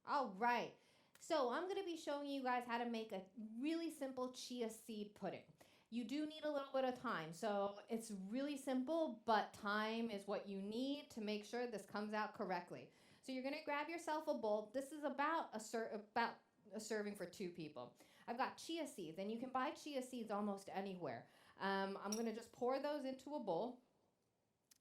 All right. So I'm going to be showing you guys how to make a really simple chia seed pudding. You do need a little bit of time. So it's really simple, but time is what you need to make sure this comes out correctly. So you're going to grab yourself a bowl. This is about a serving for two people. I've got chia seeds, and you can buy chia seeds almost anywhere. I'm going to just pour those into a bowl.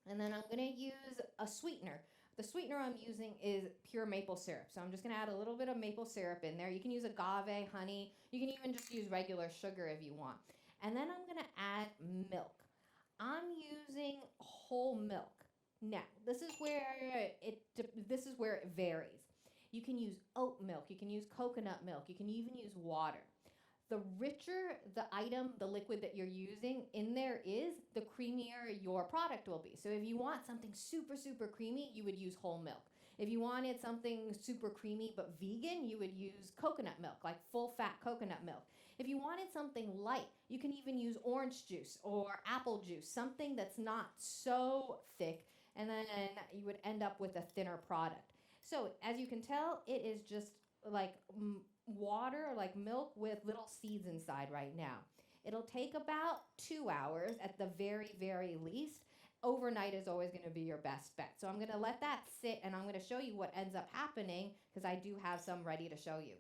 And then I'm going to use a sweetener. The sweetener I'm using is pure maple syrup. So I'm just going to add a little bit of maple syrup in there. You can use agave, honey. You can even just use regular sugar if you want. And then I'm going to add milk. I'm using whole milk. Now, this is where it varies. You can use oat milk, you can use coconut milk, you can even use water. The richer the liquid that you're using in there is, the creamier your product will be. So if you want something super, super creamy, you would use whole milk. If you wanted something super creamy but vegan, you would use coconut milk, like full fat coconut milk. If you wanted something light, you can even use orange juice or apple juice, something that's not so thick, and then you would end up with a thinner product. So as you can tell, it is just like water, like milk with little seeds inside right now. It'll take about 2 hours at the very, very least. Overnight is always going to be your best bet. So I'm going to let that sit and I'm going to show you what ends up happening because I do have some ready to show you.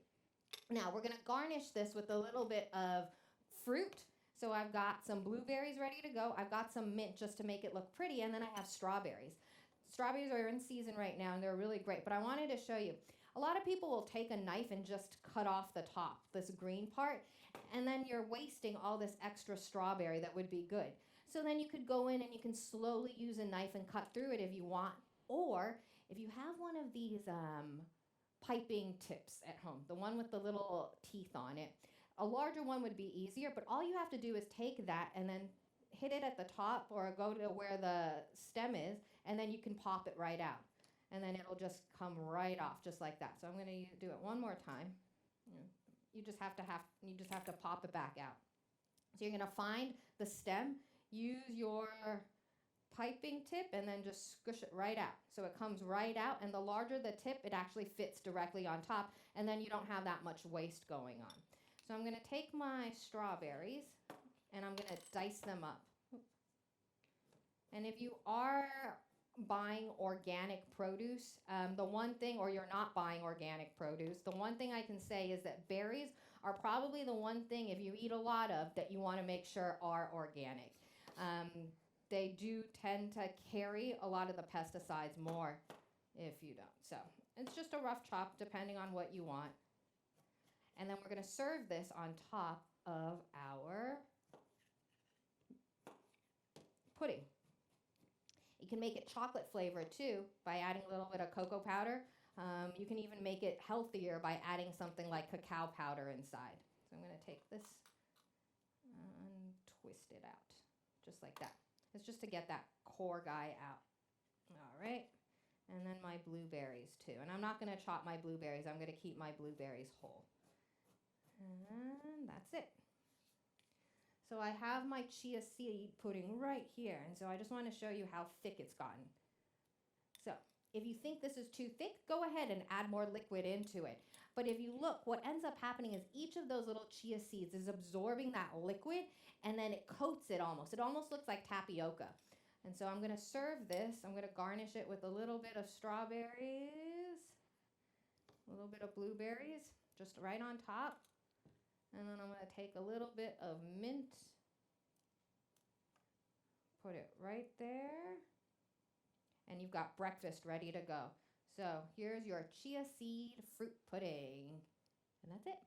Now we're going to garnish this with a little bit of fruit. So I've got some blueberries ready to go. I've got some mint just to make it look pretty, and then I have strawberries. Strawberries are in season right now and they're really great, but I wanted to show you. A lot of people will take a knife and just cut off the top, this green part, and then you're wasting all this extra strawberry that would be good. So then you could go in and you can slowly use a knife and cut through it if you want. Or if you have one of these piping tips at home, the one with the little teeth on it, a larger one would be easier, but all you have to do is take that and then hit it at the top or go to where the stem is, and then you can pop it right out. And then it'll just come right off just like that. So I'm going to do it one more time. You just have to pop it back out. So you're going to find the stem, use your piping tip, and then just squish it right out. So it comes right out, and the larger the tip, it actually fits directly on top, and then you don't have that much waste going on. So I'm going to take my strawberries, and I'm going to dice them up. And if you are buying organic produce, the one thing, or you're not buying organic produce, the one thing I can say is that berries are probably the one thing, if you eat a lot of, that you want to make sure are organic. They do tend to carry a lot of the pesticides more if you don't. So it's just a rough chop depending on what you want. And then we're going to serve this on top of our pudding. You can make it chocolate flavored too by adding a little bit of cocoa powder. You can even make it healthier by adding something like cacao powder inside. So I'm going to take this and twist it out just like that. It's just to get that core guy out. All right. And then my blueberries too. And I'm not going to chop my blueberries. I'm going to keep my blueberries whole. And that's it. So I have my chia seed pudding right here, and so I just want to show you how thick it's gotten. So if you think this is too thick, go ahead and add more liquid into it. But if you look, what ends up happening is each of those little chia seeds is absorbing that liquid, and then it coats it almost. It almost looks like tapioca. And so I'm going to serve this. I'm going to garnish it with a little bit of strawberries, a little bit of blueberries, just right on top. And then I'm going to take a little bit of mint, put it right there, and you've got breakfast ready to go. So here's your chia seed fruit pudding, and that's it.